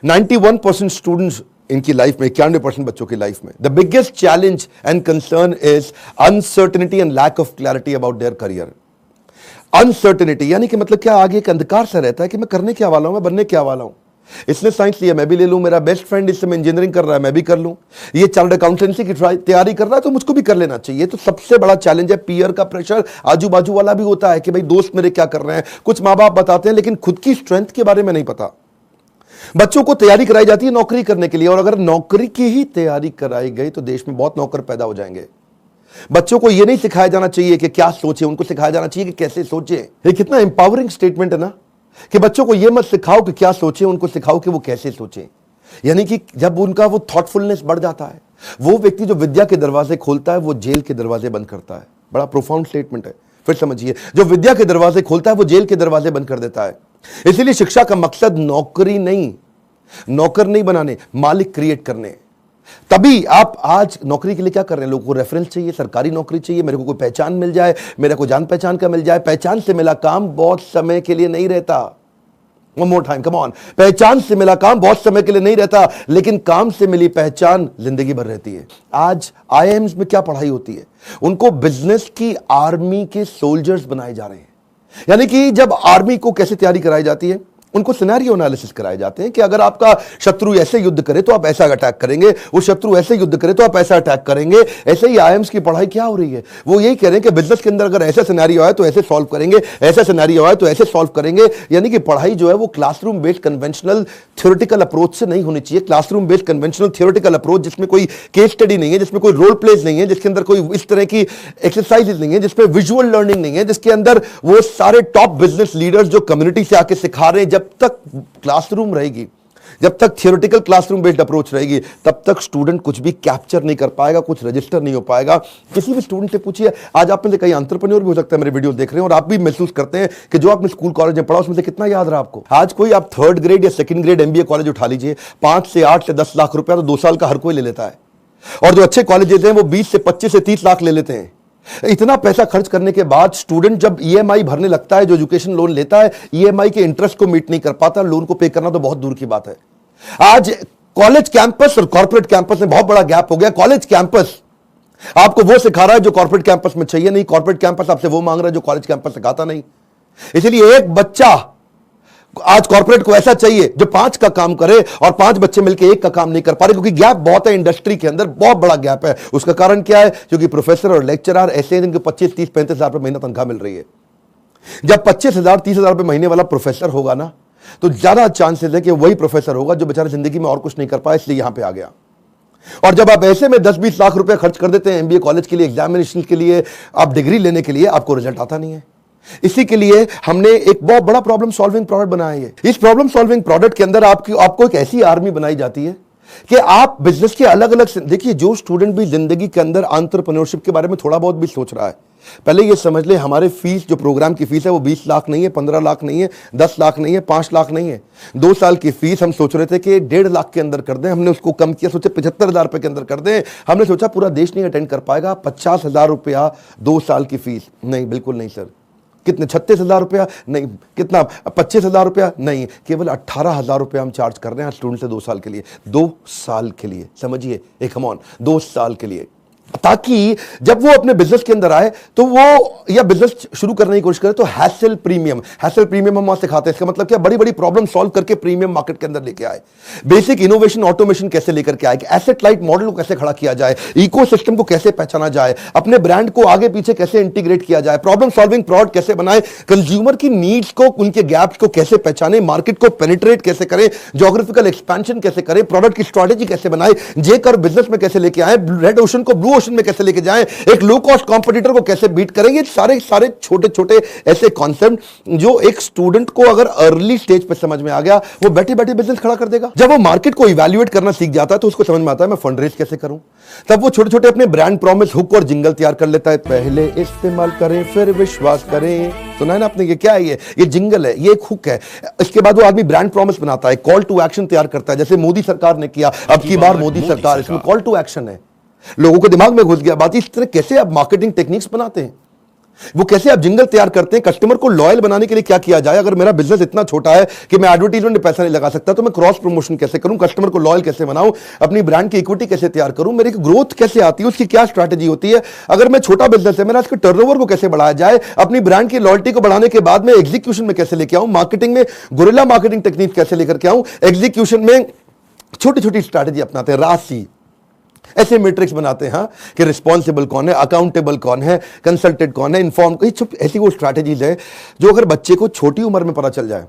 91% students इनकी life में, 91% बच्चों की लाइफ में the biggest challenge and concern is uncertainty and lack of clarity about their career. Uncertainty यानी कि मतलब क्या, आगे एक अंधकार सा रहता है कि मैं करने क्या वाला हूं, मैं बनने क्या वाला हूं। इसने साइंस लिया, मैं भी ले लूं, मेरा बेस्ट फ्रेंड इस समय इंजीनियरिंग कर रहा है, मैं भी कर लूं, ये चार्टर्ड अकाउंटेंसी की तैयारी कर रहा है तो मुझको भी कर लेना चाहिए। तो सबसे बड़ा चैलेंज है पीयर का प्रेशर, आजू बाजू वाला भी होता है कि भाई दोस्त मेरे क्या कर रहे हैं, कुछ माँ बाप बताते हैं लेकिन खुद की स्ट्रेंथ के बारे में नहीं पता। बच्चों को तैयारी कराई जाती है नौकरी करने के लिए, और अगर नौकरी की ही तैयारी कराई गई तो देश में बहुत नौकर पैदा हो जाएंगे। बच्चों को यह नहीं सिखाया जाना चाहिए कि क्या सोचे, उनको सिखाया जाना चाहिए कि कैसे सोचे। ये कितना एम्पावरिंग स्टेटमेंट है ना, कि बच्चों को यह मत सिखाओ कि क्या सोचे, उनको सिखाओ कि वो कैसे सोचे। यानी कि जब उनका वो थॉटफुलनेस बढ़ जाता है, वो व्यक्ति जो विद्या के दरवाजे खोलता है वो जेल के दरवाजे बंद करता है। बड़ा प्रोफाउंड स्टेटमेंट है, फिर समझिए, जो विद्या के दरवाजे खोलता है वो जेल के दरवाजे बंद कर देता है। इसीलिए शिक्षा का मकसद नौकरी नहीं, नौकर नहीं बनाने, मालिक क्रिएट करने। तभी आप आज नौकरी के लिए क्या कर रहे हैं, लोगों को रेफरेंस चाहिए, सरकारी नौकरी चाहिए, मेरे को कोई पहचान मिल जाए, मेरे को जान पहचान का मिल जाए। पहचान से मिला काम बहुत समय के लिए नहीं रहता। One more time, come on. पहचान से मिला काम बहुत समय के लिए नहीं रहता, लेकिन काम से मिली पहचान जिंदगी भर रहती है। आज आईआईएम्स में क्या पढ़ाई होती है, उनको बिजनेस की आर्मी के सोल्जर्स बनाए जा रहे हैं। यानी कि जब आर्मी को कैसे तैयारी कराई जाती है, उनको सिनेरियो एनालिसिस कराए जाते हैं कि अगर आपका शत्रु ऐसे युद्ध करे तो आप ऐसा अटैक करेंगे, वो शत्रु ऐसे युद्ध करे तो आप ऐसा अटैक करेंगे। ऐसे ही आईएम्स की पढ़ाई क्या हो रही है, वो यही कह रहे हैं कि बिजनेस के अंदर अगर ऐसा सिनेरियो आए तो ऐसे सॉल्व करेंगे, ऐसा सिनेरियो आए तो ऐसे सॉल्व करेंगे। यानी कि पढ़ाई जो है वो classroom based conventional theoretical approach से नहीं होनी चाहिए। Classroom based conventional theoretical approach जिसमें कोई केस स्टडी नहीं है, जिसमें कोई रोल प्लेस नहीं है, जिसके अंदर कोई इस तरह की एक्सरसाइजेज नहीं है, जिसमें विजुअल लर्निंग नहीं है, जिसके अंदर वो सारे टॉप बिजनेस लीडर्स जो कम्युनिटी से आके सिखा रहे हैं, जब तक क्लासरूम रहेगी, जब तक थियोरेटिकल क्लासरूम बेस्ड अप्रोच रहेगी, तब तक स्टूडेंट कुछ भी कैप्चर नहीं कर पाएगा, कुछ रजिस्टर नहीं हो पाएगा। किसी भी स्टूडेंट से पूछिए, आज आप में से कई एंटरप्रेन्योर भी हो सकता है मेरे वीडियो देख रहे हैं, और आप भी महसूस करते हैं कि जो आपने स्कूल कॉलेज में पढ़ा उसमें से कितना याद रहा आपको। आज कोई आप 3rd ग्रेड या 2nd ग्रेड एमबीए कॉलेज उठा लीजिए, 5 से 8 से 10 लाख रुपया तो 2 साल का हर कोई ले लेता है, और जो अच्छे कॉलेजेस हैं वो 20 से 25 से 30 लाख ले लेते हैं। इतना पैसा खर्च करने के बाद स्टूडेंट जब ईएमआई भरने लगता है, जो एजुकेशन लोन लेता है, ईएमआई के इंटरेस्ट को मीट नहीं कर पाता, लोन को पे करना तो बहुत दूर की बात है। आज कॉलेज कैंपस और कॉर्पोरेट कैंपस में बहुत बड़ा गैप हो गया। कॉलेज कैंपस आपको वो सिखा रहा है जो कॉर्पोरेट कैंपस में चाहिए नहीं, कॉर्पोरेट कैंपस आपसे वो मांग रहा है जो कॉलेज कैंपस सिखाता नहीं। इसलिए एक बच्चा आज कॉर्पोरेट को ऐसा चाहिए जो 5 का काम करे, और 5 बच्चे मिलकर 1 का काम नहीं कर पा रहे, क्योंकि गैप बहुत है इंडस्ट्री के अंदर, बहुत बड़ा गैप है। उसका कारण क्या है, क्योंकि प्रोफेसर और लेक्चरर ऐसे हैं जिनको 25, 30, 35 हजार रुपए महीना तनख्वाह मिल रही है। जब 25,000, 30,000 रुपए महीने वाला प्रोफेसर होगा ना, तो ज्यादा चांसेस है कि वही प्रोफेसर होगा जो बेचारा जिंदगी में और कुछ नहीं कर पाया, इसलिए यहां पे आ गया। और जब आप ऐसे में 10-20 लाख रुपए खर्च कर देते हैं एमबीए कॉलेज के लिए, एग्जामिनेशन के लिए, आप डिग्री लेने के लिए, आपको रिजल्ट आता नहीं है। इसी के लिए हमने एक बहुत बड़ा प्रॉब्लम सॉल्विंग प्रोडक्ट बनाया है। इस प्रॉब्लम सॉल्विंग प्रोडक्ट के अंदर आपको एक ऐसी आर्मी बनाई जाती है कि आप बिजनेस के अलग अलग, देखिए जो स्टूडेंट भी जिंदगी के अंदर एंटरप्रेन्योरशिप के बारे में थोड़ा बहुत भी सोच रहा है, पहले ये समझ ले हमारे फीस, जो प्रोग्राम की फीस है वो 20 लाख नहीं है, 15 लाख नहीं है, 10 लाख नहीं है, 5 लाख नहीं है। 2 साल की फीस हम सोच रहे थे कि 1.5 लाख के अंदर कर दें, हमने उसको कम किया, सोचे 75,000 रुपए के अंदर कर दें। हमने सोचा पूरा देश नहीं अटेंड कर पाएगा, 50,000 रुपया 2 साल की फीस। नहीं, बिल्कुल नहीं सर। कितने, 36,000 रुपया? नहीं। कितना, 25,000 रुपया? नहीं, केवल 18,000 रुपया हम चार्ज कर रहे हैं स्टूडेंट से 2 साल के लिए। 2 साल के लिए, समझिए, एक कम ऑन 2 साल के लिए, ताकि जब वो अपने बिजनेस के अंदर आए तो वो, या बिजनेस शुरू करने की कोशिश करे तो हैसल प्रीमियम हम वहां सिखाते हैं। इसका मतलब क्या, बड़ी बड़ी प्रॉब्लम सॉल्व करके प्रीमियम मार्केट के अंदर लेके आए, बेसिक इनोवेशन ऑटोमेशन कैसे लेकर के आए, एसेट लाइट मॉडल को कैसे खड़ा किया जाए, इकोसिस्टम को कैसे पहचाना जाए, अपने ब्रांड को आगे पीछे कैसे इंटीग्रेट किया जाए, प्रॉब्लम सॉल्विंग प्रोडक्ट कैसे बनाए, कंज्यूमर की नीड्स को, उनके गैप्स को कैसे पहचाने, मार्केट को पेनिट्रेट कैसे करें, ज्योग्राफिकल एक्सपेंशन कैसे करें, प्रोडक्ट की स्ट्रेटेजी कैसे बनाए, जे कर बिजनेस में कैसे लेके आए, रेड ओशन को ब्लू ओशन में कैसे लेके जाएं, एक लो कॉस्ट कॉम्पिटिटर को कैसे बीट करेंगे। सारे छोटे छोटे ऐसे कॉन्सेप्ट जो एक स्टूडेंट को अगर अर्ली स्टेज पे समझ में आ गया, वो बैठे बैठे बिजनेस खड़ा कर देगा। जब वो मार्केट को इवैल्यूएट करना सीख जाता है तो उसको समझ में आता है मैं फंड रेज कैसे करूं। तब वो छोटे छोटे अपने ब्रांड प्रॉमिस, हुक और जिंगल तैयार कर लेता है। पहले इस्तेमाल करें फिर विश्वास करें, सुना है ना आपने, ये क्या है, ये जिंगल है, ये एक हुक है। इसके बाद वो आदमी ब्रांड प्रॉमिस बनाता है, कॉल टू एक्शन तैयार करता है, जैसे मोदी सरकार ने किया, अब की बार मोदी सरकार, इसमें कॉल टू एक्शन है, लोगों को दिमाग में घुस गया बात। इस तरह कैसे आप मार्केटिंग टेक्निक्स बनाते हैं, वो कैसे आप जिंगल तैयार करते हैं, कस्टमर को लॉयल बनाने के लिए क्या किया जाए। अगर मेरा बिजनेस इतना छोटा है कि मैं एडवर्टीजमेंट में पैसा नहीं लगा सकता, तो मैं क्रॉस प्रमोशन कैसे करूं, कस्टमर को लॉयल कैसे बनाऊं, अपनी ब्रांड की इक्विटी कैसे तैयार करूं, मेरी ग्रोथ कैसे आती है, उसकी क्या स्ट्रैटेजी होती है। अगर मैं छोटा बिजनेस है, मेरा इसके टर्नओवर को कैसे बढ़ाया जाए, अपनी ब्रांड की लॉयल्टी को बढ़ाने के बाद में एग्जीक्यूशन में कैसे लेके आऊं, मार्केटिंग में गुरिल्ला मार्केटिंग टेक्निक कैसे लेकर के आऊं, एग्जीक्यूशन में छोटी छोटी स्ट्रैटेजी अपनाते हैं, राशि ऐसे मैट्रिक्स बनाते हैं कि रिस्पॉन्सिबल कौन है, अकाउंटेबल कौन है, कंसल्टेड कौन है, इन्फॉर्म, ऐसी वो स्ट्रैटेजीज है जो अगर बच्चे को छोटी उम्र में पता चल जाए।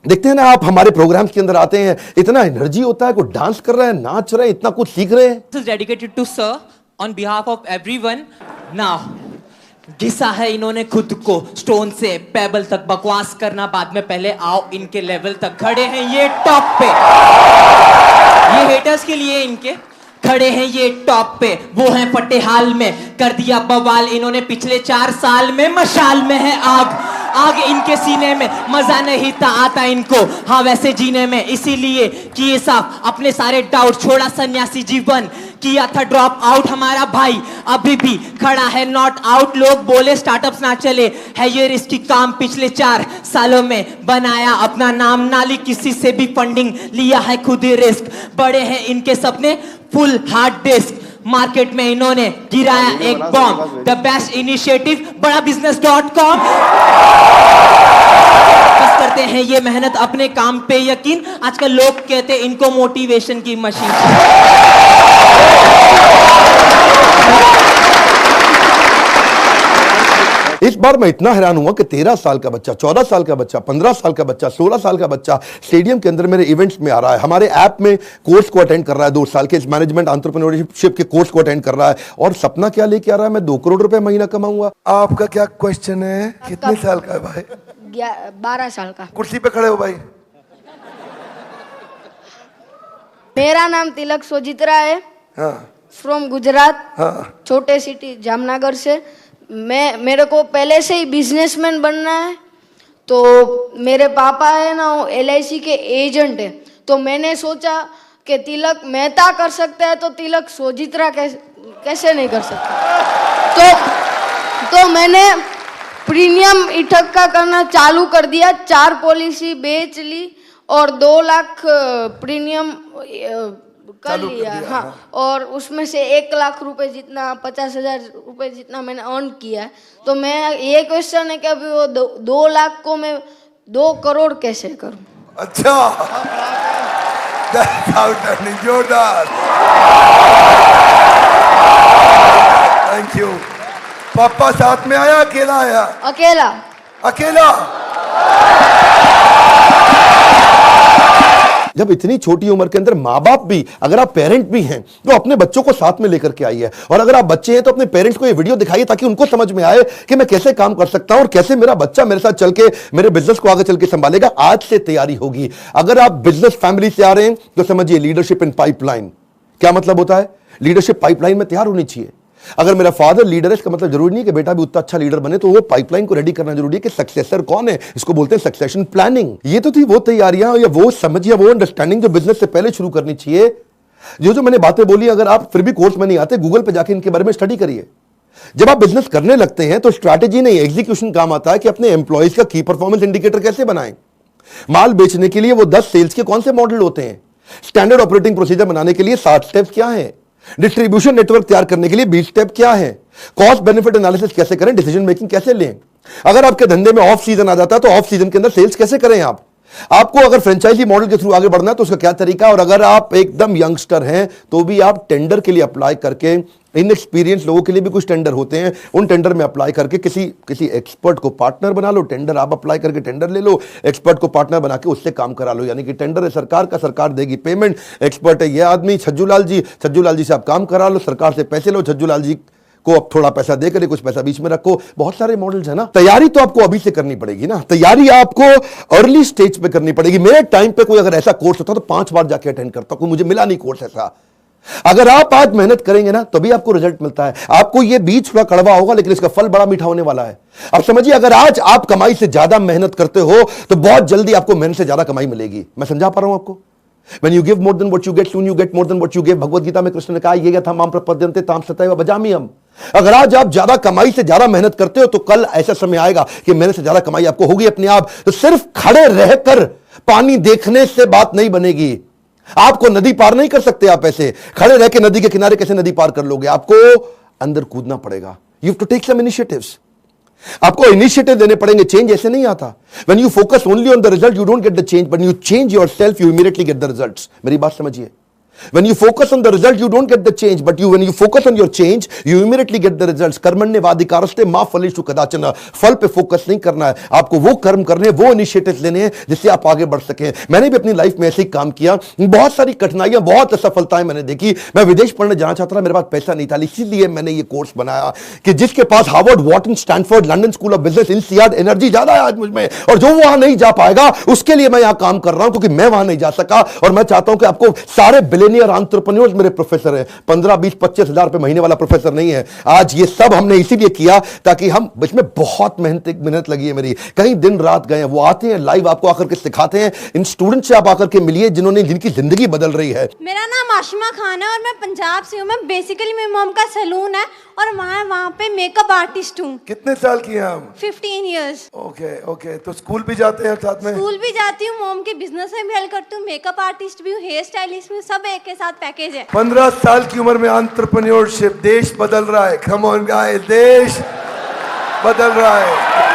देखते हैं ना आप हमारे प्रोग्राम्स के अंदर आते हैं, इतना एनर्जी होता है, कोई डांस कर रहा है, नाच रहे हैं, इतना कुछ सीख रहे हैं। This is dedicated to sir on behalf of everyone. Now घिसा है इन्होंने खुद को स्टोन से पेबल तक, बकवास करना बाद में, पहले आओ इनके लेवल तक। खड़े हैं ये टॉप पे, ये हेटर्स के लिए इनके खड़े हैं ये टॉप पे, वो हैं फटे हाल में, कर दिया बवाल इन्होंने पिछले 4 साल में। मशाल में है आग, आग इनके सीने में, मजा नहीं था आता इनको हाँ वैसे जीने में, इसीलिए किए साफ अपने सारे डाउट, छोड़ा सन्यासी जीवन, किया था ड्रॉप आउट हमारा भाई, अभी भी खड़ा है नॉट आउट। लोग बोले स्टार्टअप्स ना चले, है ये रिस्की काम, पिछले 4 सालों में बनाया अपना नाम, नाली किसी से भी फंडिंग, लिया है खुद ही रिस्क, बड़े हैं इनके सपने फुल हार्ड डिस्क, मार्केट में इन्होंने गिराया एक बॉम्ब, द बेस्ट इनिशिएटिव बड़ा business.com। बस करते हैं ये मेहनत अपने काम पे यकीन, आजकल लोग कहते हैं इनको मोटिवेशन की मशीन। इस बार मैं इतना हैरान हुआ कि 13 साल का बच्चा, 14 साल का बच्चा, 15 साल का बच्चा, 16 साल का बच्चा स्टेडियम के अंदर मेरे इवेंट्स में आ रहा है, हमारे ऐप में कोर्स को अटेंड कर रहा है, 2 साल के इस मैनेजमेंट एंटरप्रेन्योरशिप के कोर्स को अटेंड कर रहा है, और सपना क्या लेके आ रहा है, मैं 2 करोड़ रुपए महीना कमाऊंगा। आपका क्या क्वेश्चन है, कितने साल का है भाई? 12 साल का। कुर्सी पे खड़े हो भाई। मेरा नाम तिलक सोजित्रा है, फ्रॉम गुजरात, छोटे सिटी जामनगर से। मेरे को पहले से ही बिजनेसमैन बनना है, तो मेरे पापा है ना वो LIC के एजेंट है, तो मैंने सोचा कि तिलक मेहता कर सकता है तो तिलक सोजित्रा कैसे नहीं कर सकता। तो मैंने प्रीमियम इकट्ठा करना चालू कर दिया, 4 पॉलिसी बेच ली और 2 लाख प्रीमियम कर लिया। हाँ, और उसमें से 1 लाख रुपए जितना, 50,000 रुपए जितना मैंने अर्न किया है। तो मैं ये क्वेश्चन है कि अभी वो 2 लाख को मैं 2 करोड़ कैसे करूं? अच्छा, जोरदार, थैंक यू। पापा साथ में आया, अकेला आया? अकेला। अकेला। जब इतनी छोटी उम्र के अंदर माँ बाप भी, अगर आप पेरेंट भी हैं तो अपने बच्चों को साथ में लेकर के आइए, और अगर आप बच्चे हैं तो अपने पेरेंट्स को ये वीडियो दिखाइए ताकि उनको समझ में आए कि मैं कैसे काम कर सकता हूं और कैसे मेरा बच्चा मेरे साथ चल के मेरे बिजनेस को आगे चल के संभालेगा। आज से तैयारी होगी। अगर आप बिजनेस फैमिली से आ रहे हैं तो समझिए लीडरशिप इन पाइपलाइन। क्या मतलब होता है? लीडरशिप पाइपलाइन में तैयार होनी चाहिए। अगर मेरा फादर लीडर है, इसका मतलब जरूरी नहीं कि बेटा भी उतना अच्छा लीडर बने, तो वो पाइपलाइन को रेडी करना जरूरी है कि सक्सेसर कौन है, इसको बोलते हैं सक्सेशन प्लानिंग। ये तो थी वो तैयारियां या वो समझ या वो अंडरस्टैंडिंग जो बिजनेस से पहले शुरू करनी चाहिए। जो मैंने बातें बोली, अगर आप फिर भी कोर्स में नहीं आते, गूगल पे जाके इनके बारे में स्टडी करिए। जब आप बिजनेस करने लगते हैं तो स्ट्रैटेजी नहीं, एग्जीक्यूशन काम आता है कि अपने एम्प्लॉइज का की परफॉर्मेंस इंडिकेटर कैसे बनाएं। माल बेचने के लिए वो 10 सेल्स के कौन से मॉडल होते हैं, स्टैंडर्ड ऑपरेटिंग प्रोसीजर बनाने के लिए 7 स्टेप्स क्या हैं, डिस्ट्रीब्यूशन नेटवर्क तैयार करने के लिए 20 स्टेप क्या है, कॉस्ट बेनिफिट एनालिसिस कैसे करें, डिसीजन मेकिंग कैसे लें। अगर आपके धंधे में ऑफ सीजन आ जाता है तो ऑफ सीजन के अंदर सेल्स कैसे करें आपको अगर फ्रेंचाइजी मॉडल के थ्रू आगे बढ़ना है तो उसका क्या तरीका, और अगर आप एकदम यंगस्टर हैं तो भी आप टेंडर के लिए अप्लाई करके, इनएक्सपीरियंस लोगों के लिए भी कुछ टेंडर होते हैं, उन टेंडर में अप्लाई करके किसी एक्सपर्ट को पार्टनर बना लो। टेंडर आप अप्लाई करके टेंडर ले लो, एक्सपर्ट को पार्टनर बना के उससे काम करा लो। यानी कि टेंडर है सरकार का, सरकार देगी पेमेंट, एक्सपर्ट है ये आदमी छज्जूलाल जी से आप काम करा लो, सरकार से पैसे लो, छज्जूलाल जी को अब थोड़ा पैसा देकर कुछ पैसा बीच में रखो। बहुत सारे मॉडल्स है ना। तैयारी तो आपको अभी से करनी पड़ेगी ना, तैयारी आपको अर्ली स्टेज पे करनी पड़ेगी। मेरे टाइम पे कोई अगर ऐसा कोर्स होता तो 5 बार जाके अटेंड करता, कोई मुझे मिला नहीं कोर्स ऐसा। अगर आप आज मेहनत करेंगे ना तभी आपको रिजल्ट मिलता है। आपको ये बीज थोड़ा कड़वा होगा लेकिन इसका फल बड़ा मीठा होने वाला है। अब समझिए, अगर आज आप कमाई से ज्यादा मेहनत करते हो तो बहुत जल्दी आपको मेहनत से ज्यादा कमाई मिलेगी। मैं समझा पा रहा हूं आपको? When you give more than what you get, soon you get more than what you give। Bhagavad Gita में कृष्ण ने कहा, ये यथा माम प्रपद्यन्ते ताम सतैव भजाम्यहम्। अगर आज आप ज्यादा कमाई से ज्यादा मेहनत करते हो तो कल ऐसा समय आएगा कि मेहनत से ज्यादा कमाई आपको होगी अपने आप। तो सिर्फ खड़े रहकर पानी देखने से बात नहीं बनेगी। आपको नदी पार नहीं कर सकते आप ऐसे खड़े रह के। नदी के किनारे कैसे नदी पार कर लोगे? आपको अंदर कूदना पड़ेगा। You have to take some initiatives. आपको इनिशिएटिव देने पड़ेंगे। चेंज ऐसे नहीं आता। When you focus only on the result you don't get the change, but you change yourself you immediately get the results. मेरी बात समझिए। When you focus on the result, you don't get the change, but when you focus on your change, you immediately get the results. कर्मण्येवाधिकारस्ते मा फलेषु कदाचन। फल पे focus नहीं करना है आपको, वो कर्म करने, वो इनिशिएटिव लेने हैं जिससे आप आगे बढ़ सकें। मैंने भी अपनी लाइफ में ऐसे ही काम किया। बहुत सारी कठिनाइयां, बहुत असफलताएं मैंने देखी। मैं विदेश पढ़ने जाना चाहता था, मेरे पास पैसा नहीं था, इसीलिए मैंने ये कोर्स बनाया कि जिसके पास Harvard, Wharton, Stanford, London school of business, INSEAD, energy ज्यादा है आज मुझ में, और जो वहां नहीं जा पाएगा उसके लिए मैं यहां काम कर रहा हूं, क्योंकि मैं वहां नहीं जा सका। और मैं चाहता हूं कि आपको सारे बिलियनियर एंटरप्रेन्योर्स मेरे प्रोफेसर हैं। 15, 20, 25 हजार रुपए महीने वाला प्रोफेसर नहीं है। आज ये सब हमने इसीलिए किया ताकि हम, इसमें बहुत मेहनत लगी है मेरी, कई दिन रात गए हैं। वो आते हैं लाइव, आपको आकर के सिखाते हैं। इन स्टूडेंट से आप आकर के मिलिए जिनकी जिंदगी बदल रही है। मेरा नाम आशिमा खान है और मैं पंजाब से हूँ। मैं बेसिकली मेरी मॉम का सैलून है और मैं वहाँ पे मेकअप आर्टिस्ट हूँ। कितने साल की हैं आप? 15 इयर्स। ओके ओके, तो स्कूल भी जाते हैं साथ में? स्कूल भी जाती हूँ, मॉम के बिजनेस में भी हेल्प करती हूँ, मेकअप आर्टिस्ट भी हूँ, हेयर स्टाइलिस्ट भी हूँ, सब एक के साथ पैकेज है। 15 साल की उम्र में एंटरप्रेन्योरशिप, देश बदल रहा है। कम ऑन गाइस, देश बदल रहा है।